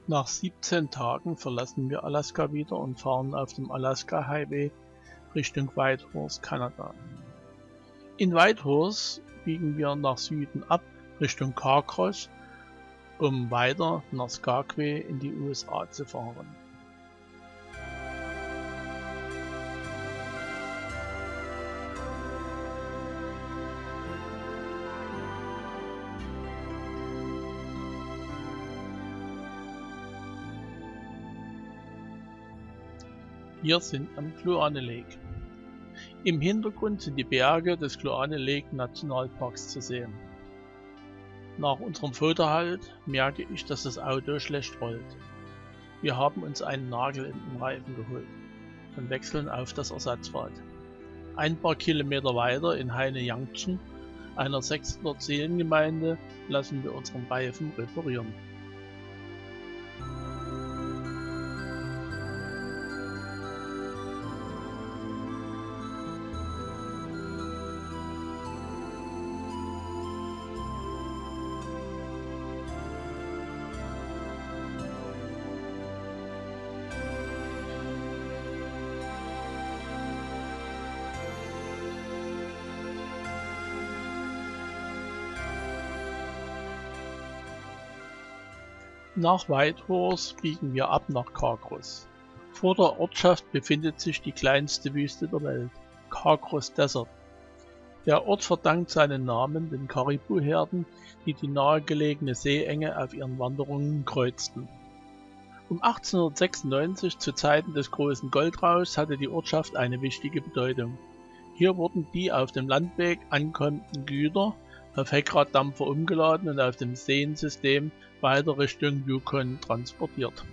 Nach 17 Tagen verlassen wir Alaska wieder und fahren auf dem Alaska Highway Richtung Whitehorse, Kanada. In Whitehorse biegen wir nach Süden ab Richtung Carcross, um weiter nach Skagway in die USA zu fahren. Wir sind am Kluane Lake. Im Hintergrund sind die Berge des Kluane Lake Nationalparks zu sehen. Nach unserem Fotohalt merke ich, dass das Auto schlecht rollt. Wir haben uns einen Nagel in den Reifen geholt und wechseln auf das Ersatzrad. Ein paar Kilometer weiter in Haine Junction, einer 600 Seelengemeinde, lassen wir unseren Reifen reparieren. Nach Whitehorse biegen wir ab nach Carcross. Vor der Ortschaft befindet sich die kleinste Wüste der Welt, Carcross Desert. Der Ort verdankt seinen Namen den Karibu-Herden, die die nahegelegene Seeenge auf ihren Wanderungen kreuzten. Um 1896, zu Zeiten des großen Goldrauschs, hatte die Ortschaft eine wichtige Bedeutung. Hier wurden die auf dem Landweg ankommenden Güter auf Heckraddampfer umgeladen und auf dem Seensystem weiter Richtung Yukon transportiert.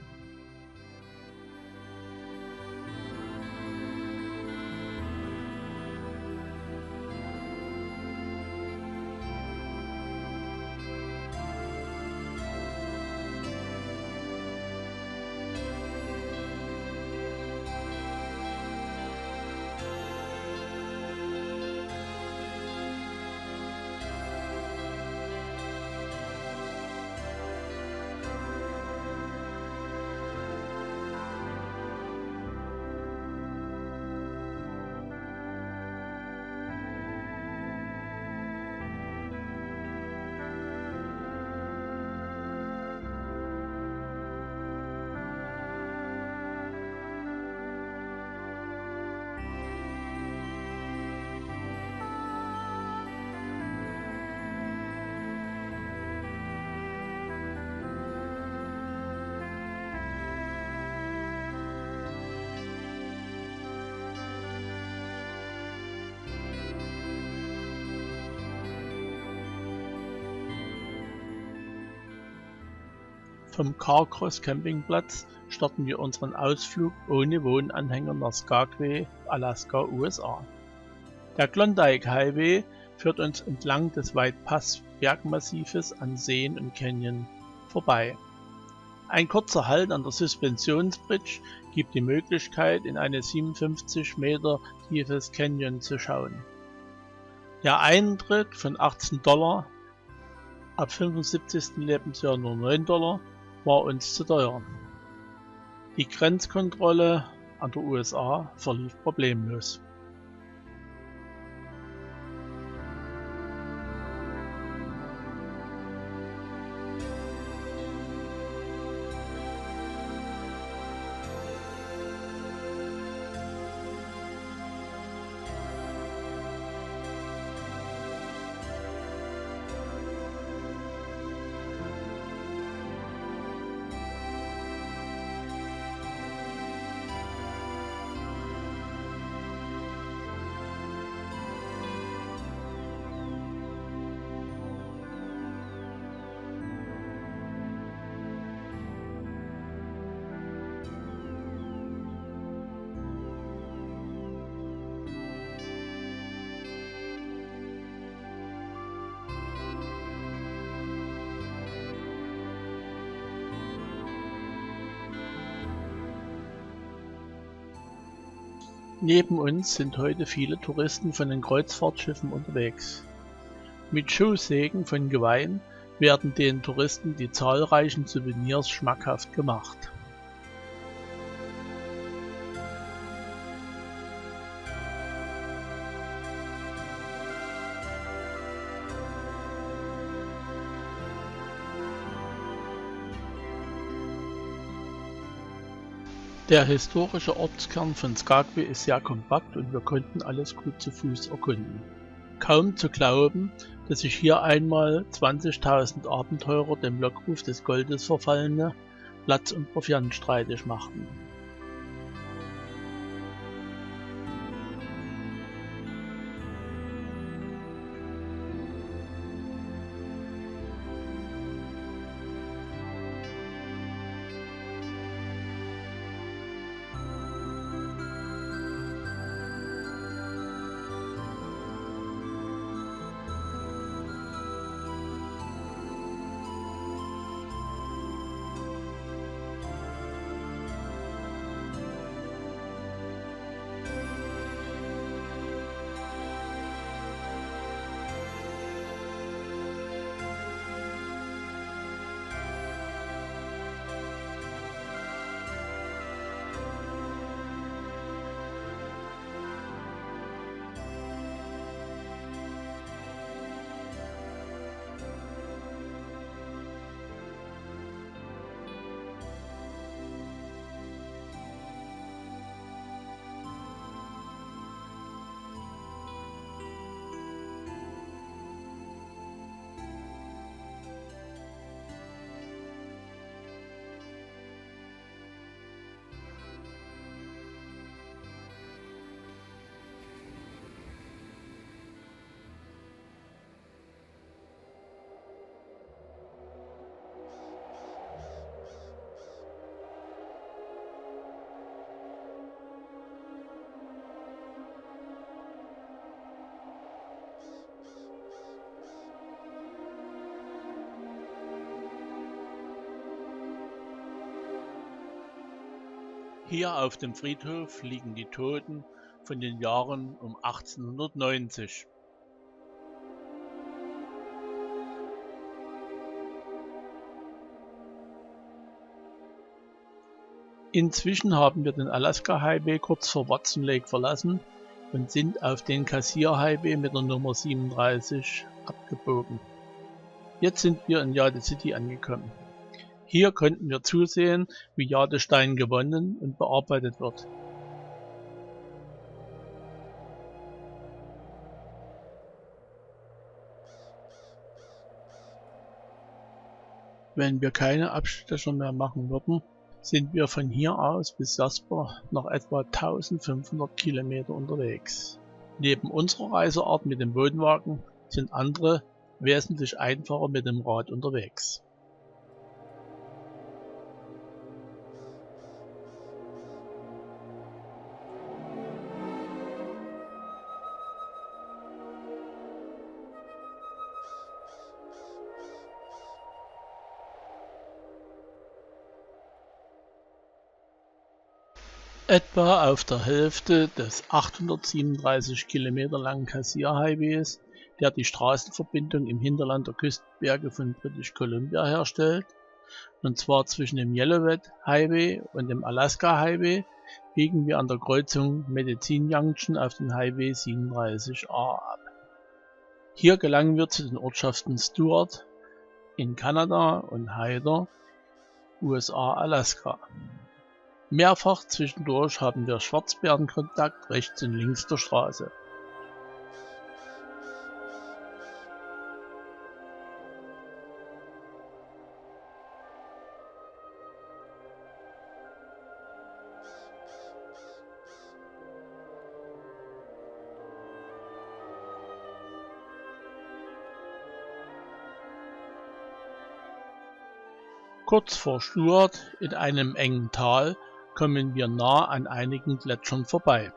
Vom Carcross Campingplatz starten wir unseren Ausflug ohne Wohnanhänger nach Skagway, Alaska, USA. Der Klondike Highway führt uns entlang des White Pass Bergmassives an Seen und Canyon vorbei. Ein kurzer Halt an der Suspensionsbridge gibt die Möglichkeit, in eine 57 Meter tiefes Canyon zu schauen. Der Eintritt von $18, ab 75. Lebensjahr nur $9, war uns zu teuer. Die Grenzkontrolle an der USA verlief problemlos. Neben uns sind heute viele Touristen von den Kreuzfahrtschiffen unterwegs. Mit Schuhsägen von Geweih werden den Touristen die zahlreichen Souvenirs schmackhaft gemacht. Der historische Ortskern von Skagway ist sehr kompakt und wir konnten alles gut zu Fuß erkunden. Kaum zu glauben, dass sich hier einmal 20.000 Abenteurer dem Lockruf des Goldes verfallene Platz- und Proviant streitig machten. Hier auf dem Friedhof liegen die Toten von den Jahren um 1890. Inzwischen haben wir den Alaska Highway kurz vor Watson Lake verlassen und sind auf den Cassiar Highway mit der Nummer 37 abgebogen. Jetzt sind wir in Yade City angekommen. Hier konnten wir zusehen, wie Jadestein gewonnen und bearbeitet wird. Wenn wir keine Abstecher mehr machen würden, sind wir von hier aus bis Jasper noch etwa 1500 Kilometer unterwegs. Neben unserer Reiseart mit dem Wohnwagen sind andere wesentlich einfacher mit dem Rad unterwegs. Etwa auf der Hälfte des 837 Kilometer langen Cassiar Highways, der die Straßenverbindung im Hinterland der Küstenberge von British Columbia herstellt, und zwar zwischen dem Yellowhead Highway und dem Alaska Highway, biegen wir an der Kreuzung Medicine Junction auf den Highway 37A ab. Hier gelangen wir zu den Ortschaften Stuart in Kanada und Hyder, USA-Alaska. Mehrfach zwischendurch haben wir Schwarzbärenkontakt rechts und links der Straße. Kurz vor Stuart, in einem engen Tal, kommen wir nah an einigen Gletschern vorbei.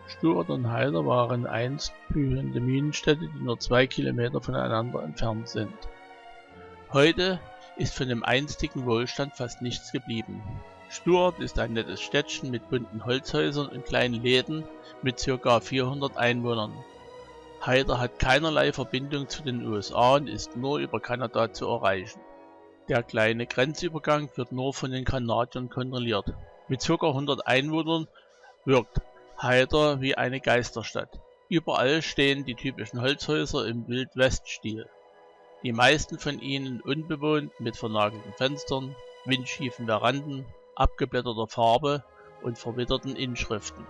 Stuart und Haider waren einst blühende Minenstädte, die nur 2 Kilometer voneinander entfernt sind. Heute ist von dem einstigen Wohlstand fast nichts geblieben. Stuart ist ein nettes Städtchen mit bunten Holzhäusern und kleinen Läden mit ca. 400 Einwohnern. Haider hat keinerlei Verbindung zu den USA und ist nur über Kanada zu erreichen. Der kleine Grenzübergang wird nur von den Kanadiern kontrolliert. Mit ca. 100 Einwohnern wirkt Haider wie eine Geisterstadt. Überall stehen die typischen Holzhäuser im Wild-West-Stil. Die meisten von ihnen unbewohnt mit vernagelten Fenstern, windschiefen Veranden, abgeblätterter Farbe und verwitterten Inschriften.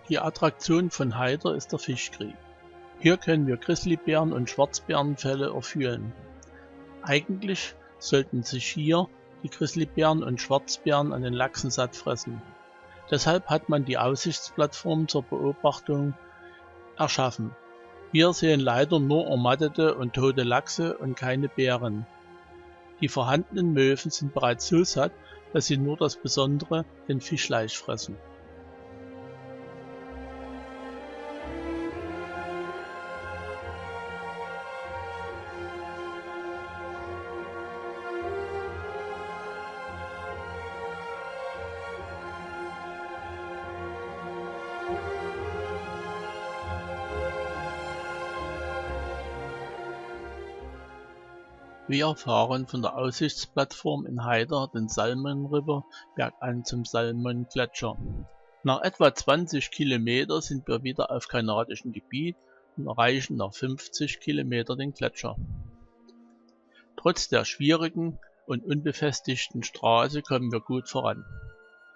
Die Attraktion von Haider ist der Fischkrieg. Hier können wir Grizzlybären und Schwarzbärenfelle erfühlen. Eigentlich sollten sich hier die Grizzlybären und Schwarzbären an den Lachsen satt fressen. Deshalb hat man die Aussichtsplattform zur Beobachtung erschaffen. Wir sehen leider nur ermattete und tote Lachse und keine Bären. Die vorhandenen Möwen sind bereits so satt, dass sie nur das Besondere, den Fischlaich, fressen. Wir fahren von der Aussichtsplattform in Haider den Salmon River bergan zum Salmon Gletscher. Nach etwa 20 Kilometer sind wir wieder auf kanadischem Gebiet und erreichen nach 50 Kilometer den Gletscher. Trotz der schwierigen und unbefestigten Straße kommen wir gut voran.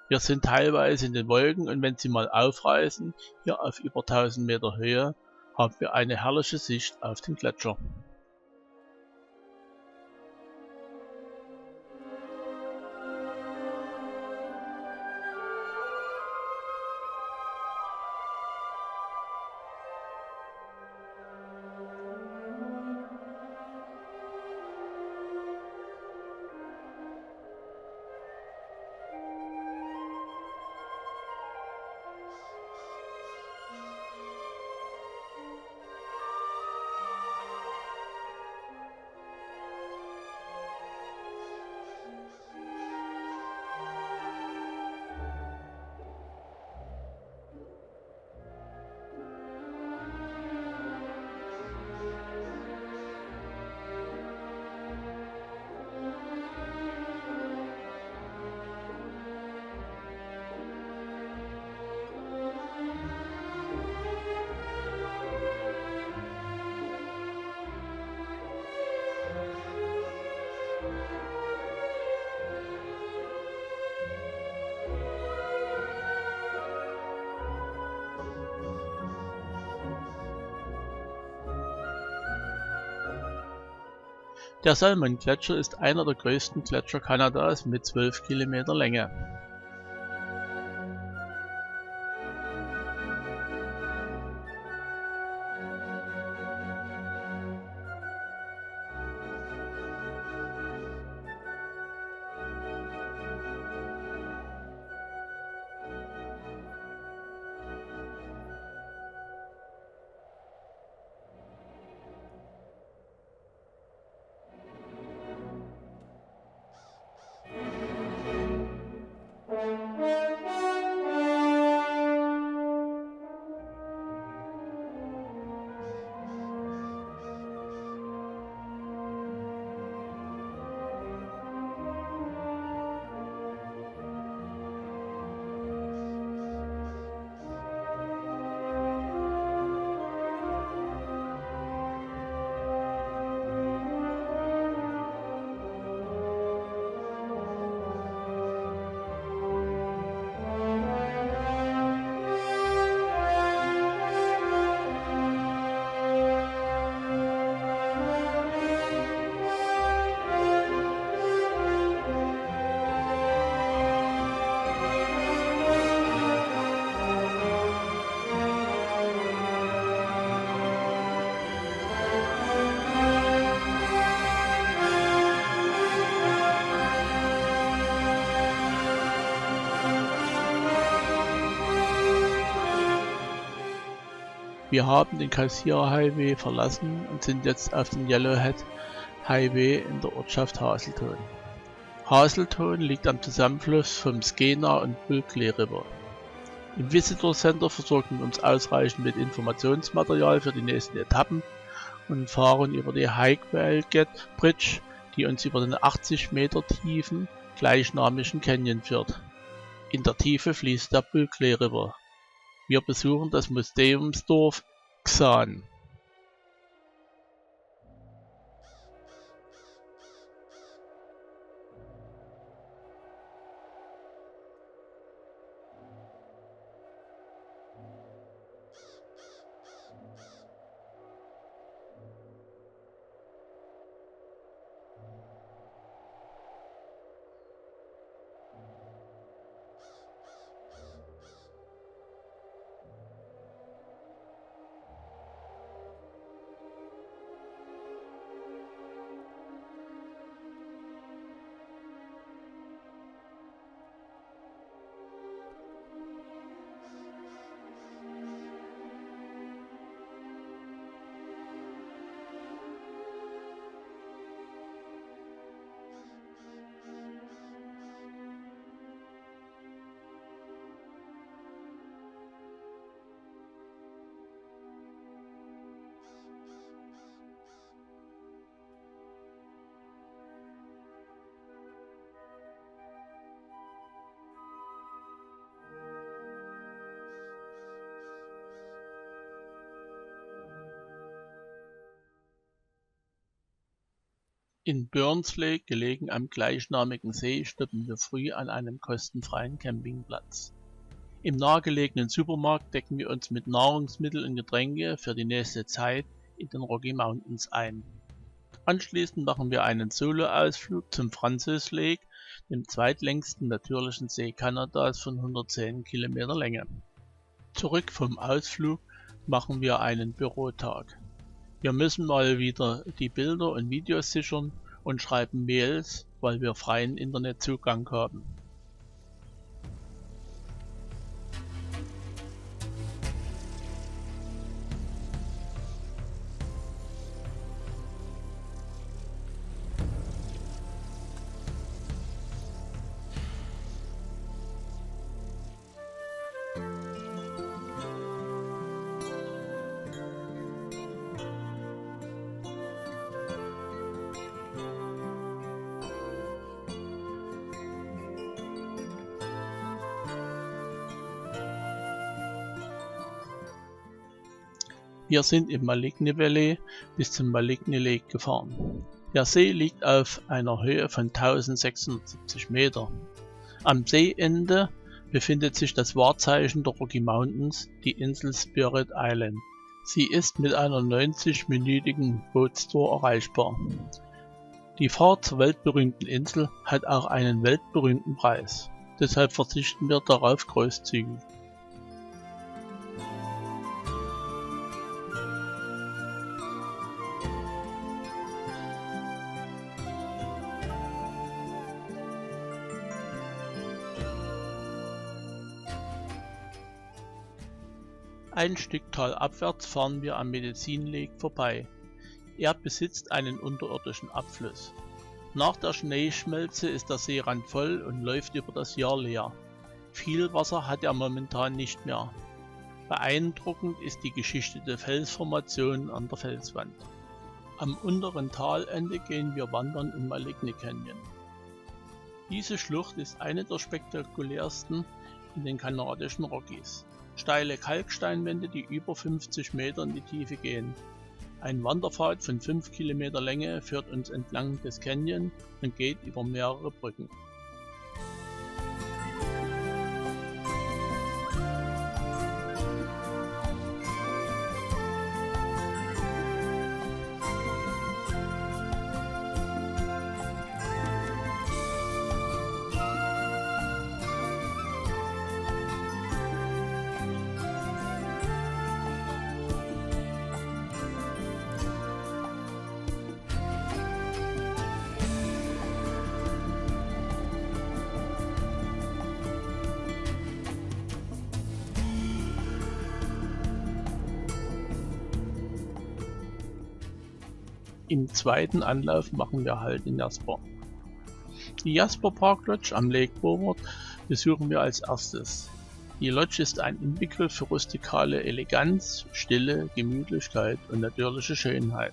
Wir sind teilweise in den Wolken und wenn sie mal aufreißen, hier auf über 1000 Meter Höhe, haben wir eine herrliche Sicht auf den Gletscher. Der Salmon-Gletscher ist einer der größten Gletscher Kanadas mit 12 Kilometer Länge. Wir haben den Cassiar Highway verlassen und sind jetzt auf dem Yellowhead Highway in der Ortschaft Hazelton. Hazelton liegt am Zusammenfluss vom Skeena und Bull Clay River. Im Visitor Center versorgen wir uns ausreichend mit Informationsmaterial für die nächsten Etappen und fahren über die Highway Bridge, die uns über den 80 Meter tiefen gleichnamigen Canyon führt. In der Tiefe fließt der Bull Clay River. Wir besuchen das Museumsdorf Xan. In Burns Lake, gelegen am gleichnamigen See, stoppen wir früh an einem kostenfreien Campingplatz. Im nahegelegenen Supermarkt decken wir uns mit Nahrungsmittel und Getränke für die nächste Zeit in den Rocky Mountains ein. Anschließend machen wir einen Solo-Ausflug zum Francis Lake, dem zweitlängsten natürlichen See Kanadas von 110 Kilometer Länge. Zurück vom Ausflug machen wir einen Bürotag. Wir müssen mal wieder die Bilder und Videos sichern und schreiben Mails, weil wir freien Internetzugang haben. Wir sind im Maligne Valley bis zum Maligne Lake gefahren. Der See liegt auf einer Höhe von 1670 Meter. Am Seeende befindet sich das Wahrzeichen der Rocky Mountains, die Insel Spirit Island. Sie ist mit einer 90-minütigen Bootstour erreichbar. Die Fahrt zur weltberühmten Insel hat auch einen weltberühmten Preis. Deshalb verzichten wir darauf großzügig. Ein Stück talabwärts fahren wir am Medicine Lake vorbei. Er besitzt einen unterirdischen Abfluss. Nach der Schneeschmelze ist der See randvoll und läuft über das Jahr leer. Viel Wasser hat er momentan nicht mehr. Beeindruckend ist die geschichtete Felsformation an der Felswand. Am unteren Talende gehen wir wandern im Maligne Canyon. Diese Schlucht ist eine der spektakulärsten in den kanadischen Rockies. Steile Kalksteinwände, die über 50 Meter in die Tiefe gehen. Ein Wanderpfad von 5 Kilometer Länge führt uns entlang des Canyon und geht über mehrere Brücken. Im zweiten Anlauf machen wir Halt in Jasper. Die Jasper Park Lodge am Lake Beaufort besuchen wir als erstes. Die Lodge ist ein Inbegriff für rustikale Eleganz, Stille, Gemütlichkeit und natürliche Schönheit.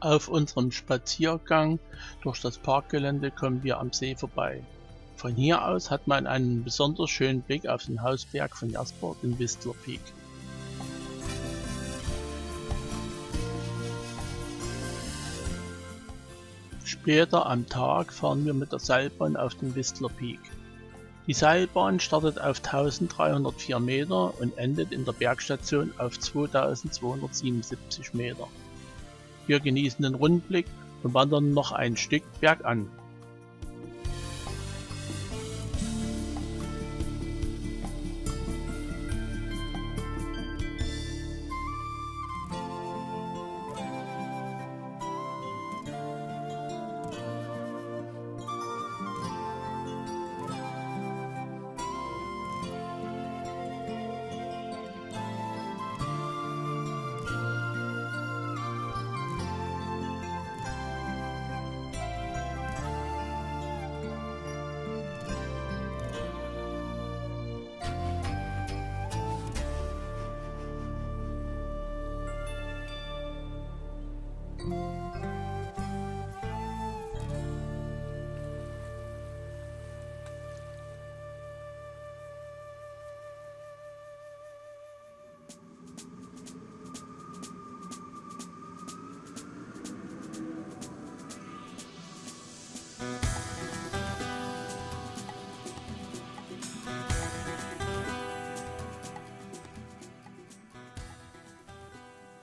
Auf unserem Spaziergang durch das Parkgelände kommen wir am See vorbei. Von hier aus hat man einen besonders schönen Blick auf den Hausberg von Jasper, den Whistler Peak. Später am Tag fahren wir mit der Seilbahn auf den Whistler Peak. Die Seilbahn startet auf 1304 Meter und endet in der Bergstation auf 2277 Meter. Wir genießen den Rundblick und wandern noch ein Stück bergan.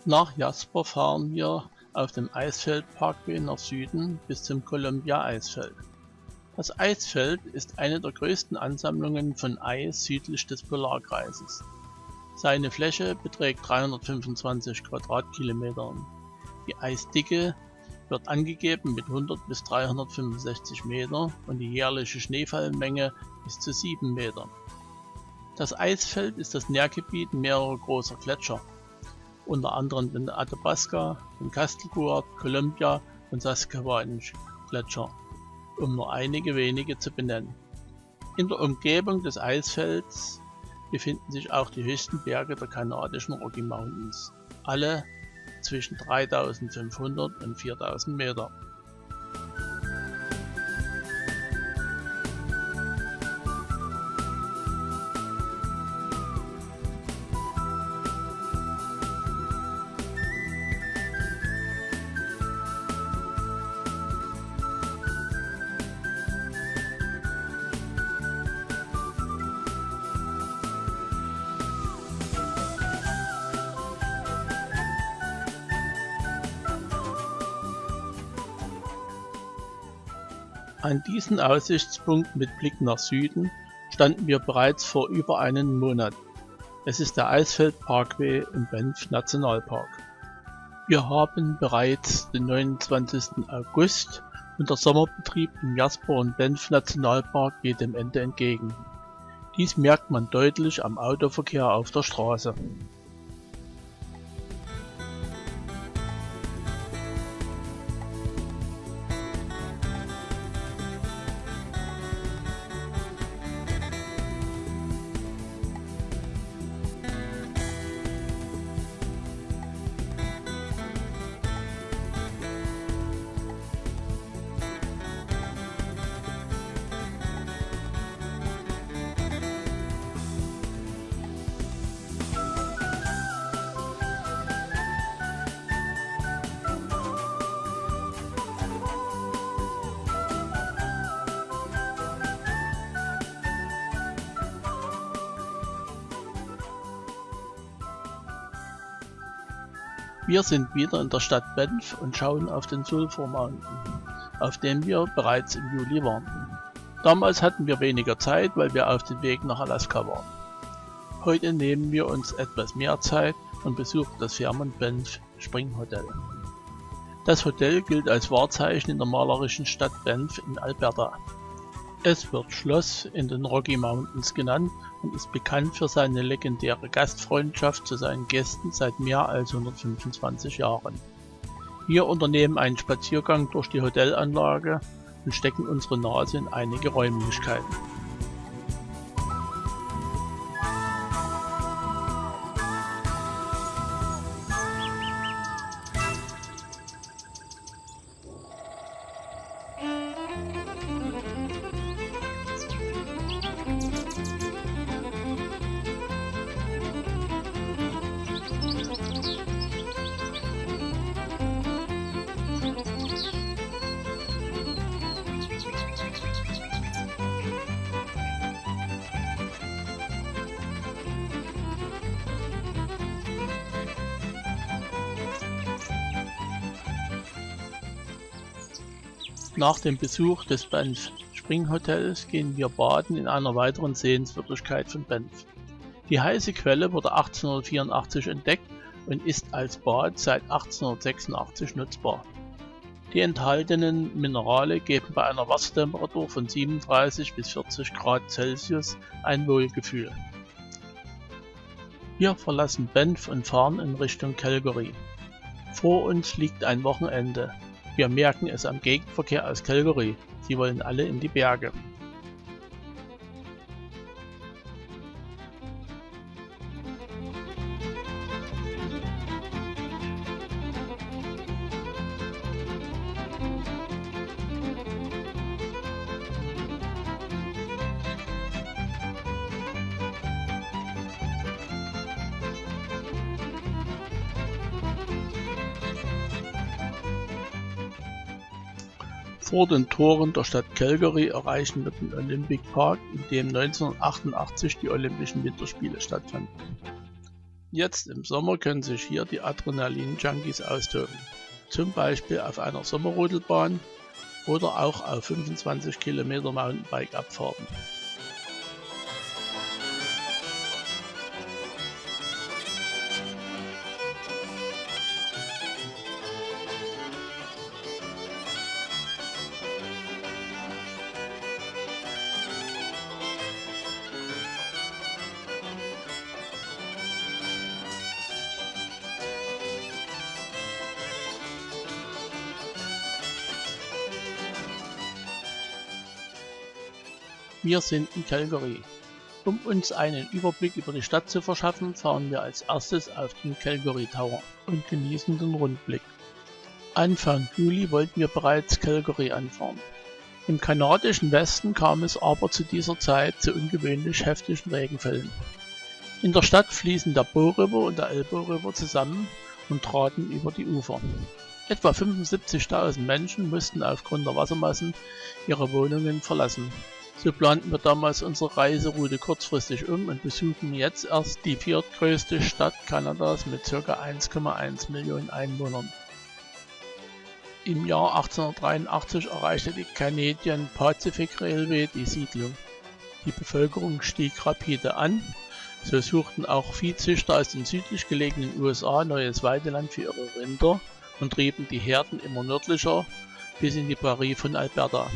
Nach Jasper fahren wir auf dem Eisfeld Parkway nach Süden bis zum Columbia Eisfeld. Das Eisfeld ist eine der größten Ansammlungen von Eis südlich des Polarkreises. Seine Fläche beträgt 325 Quadratkilometern. Die Eisdicke wird angegeben mit 100 bis 365 Meter und die jährliche Schneefallmenge bis zu 7 Meter. Das Eisfeld ist das Nährgebiet mehrerer großer Gletscher, unter anderem den Athabasca, den Kastelgouard, Columbia und Saskatchewan-Gletscher, um nur einige wenige zu benennen. In der Umgebung des Eisfelds befinden sich auch die höchsten Berge der kanadischen Rocky Mountains, alle zwischen 3500 und 4000 Meter. An diesem Aussichtspunkt mit Blick nach Süden standen wir bereits vor über einem Monat. Es ist der Eisfeld Parkway im Banff Nationalpark. Wir haben bereits den 29. August und der Sommerbetrieb im Jasper und Banff Nationalpark geht dem Ende entgegen. Dies merkt man deutlich am Autoverkehr auf der Straße. Wir sind wieder in der Stadt Banff und schauen auf den Sulphur Mountain, auf dem wir bereits im Juli waren. Damals hatten wir weniger Zeit, weil wir auf dem Weg nach Alaska waren. Heute nehmen wir uns etwas mehr Zeit und besuchen das Fairmont Banff Spring Hotel. Das Hotel gilt als Wahrzeichen in der malerischen Stadt Banff in Alberta. Es wird Schloss in den Rocky Mountains genannt und ist bekannt für seine legendäre Gastfreundschaft zu seinen Gästen seit mehr als 125 Jahren. Wir unternehmen einen Spaziergang durch die Hotelanlage und stecken unsere Nase in einige Räumlichkeiten. Nach dem Besuch des Banff Spring Hotels gehen wir baden in einer weiteren Sehenswürdigkeit von Banff. Die heiße Quelle wurde 1884 entdeckt und ist als Bad seit 1886 nutzbar. Die enthaltenen Minerale geben bei einer Wassertemperatur von 37 bis 40 Grad Celsius ein Wohlgefühl. Wir verlassen Banff und fahren in Richtung Calgary. Vor uns liegt ein Wochenende. Wir merken es am Gegenverkehr aus Calgary. Sie wollen alle in die Berge. Vor den Toren der Stadt Calgary erreichen wir den Olympic Park, in dem 1988 die Olympischen Winterspiele stattfanden. Jetzt im Sommer können sich hier die Adrenalin-Junkies austoben, zum Beispiel auf einer Sommerrodelbahn oder auch auf 25 Kilometer Mountainbike-Abfahrten. Wir sind in Calgary. Um uns einen Überblick über die Stadt zu verschaffen, fahren wir als erstes auf den Calgary Tower und genießen den Rundblick. Anfang Juli wollten wir bereits Calgary anfahren. Im kanadischen Westen kam es aber zu dieser Zeit zu ungewöhnlich heftigen Regenfällen. In der Stadt fließen der Bow River und der Elbow River zusammen und traten über die Ufer. Etwa 75.000 Menschen mussten aufgrund der Wassermassen ihre Wohnungen verlassen. So planten wir damals unsere Reiseroute kurzfristig um und besuchen jetzt erst die viertgrößte Stadt Kanadas mit ca. 1,1 Millionen Einwohnern. Im Jahr 1883 erreichte die Canadian Pacific Railway die Siedlung. Die Bevölkerung stieg rapide an, so suchten auch Viehzüchter aus den südlich gelegenen USA neues Weideland für ihre Rinder und trieben die Herden immer nördlicher bis in die Prärie von Alberta.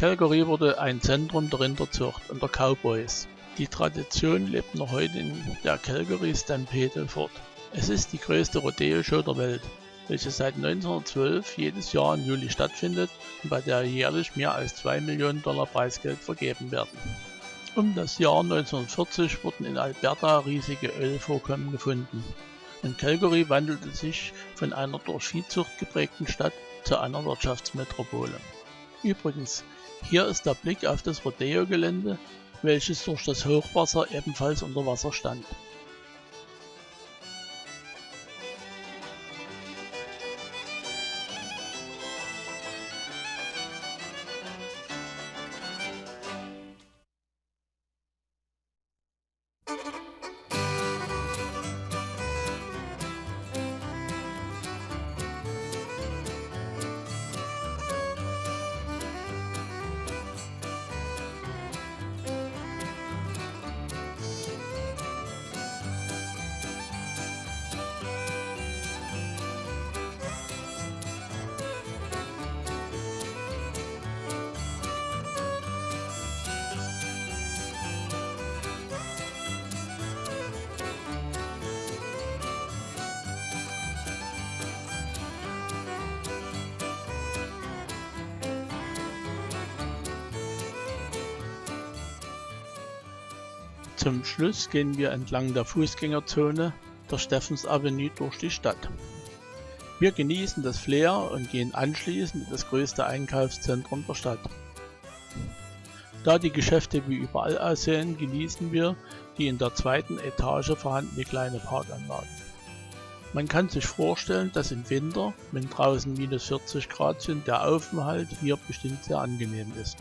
Calgary wurde ein Zentrum der Rinderzucht und der Cowboys. Die Tradition lebt noch heute in der Calgary Stampede fort. Es ist die größte Rodeo-Show der Welt, welche seit 1912 jedes Jahr im Juli stattfindet und bei der jährlich mehr als $2 Millionen Preisgeld vergeben werden. Um das Jahr 1940 wurden in Alberta riesige Ölvorkommen gefunden und Calgary wandelte sich von einer durch Viehzucht geprägten Stadt zu einer Wirtschaftsmetropole. Übrigens, hier ist der Blick auf das Rodeo-Gelände, welches durch das Hochwasser ebenfalls unter Wasser stand. Zum Schluss gehen wir entlang der Fußgängerzone der Steffens Avenue durch die Stadt. Wir genießen das Flair und gehen anschließend in das größte Einkaufszentrum der Stadt. Da die Geschäfte wie überall aussehen, genießen wir die in der zweiten Etage vorhandene kleine Parkanlage. Man kann sich vorstellen, dass im Winter, wenn draußen minus 40 Grad sind, der Aufenthalt hier bestimmt sehr angenehm ist.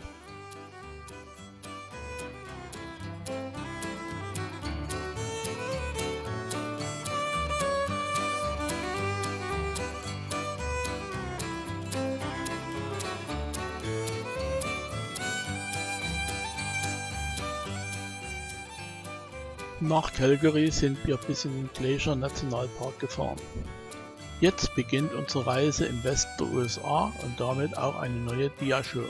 Nach Calgary sind wir bis in den Glacier Nationalpark gefahren. Jetzt beginnt unsere Reise im Westen der USA und damit auch eine neue Dia-Show.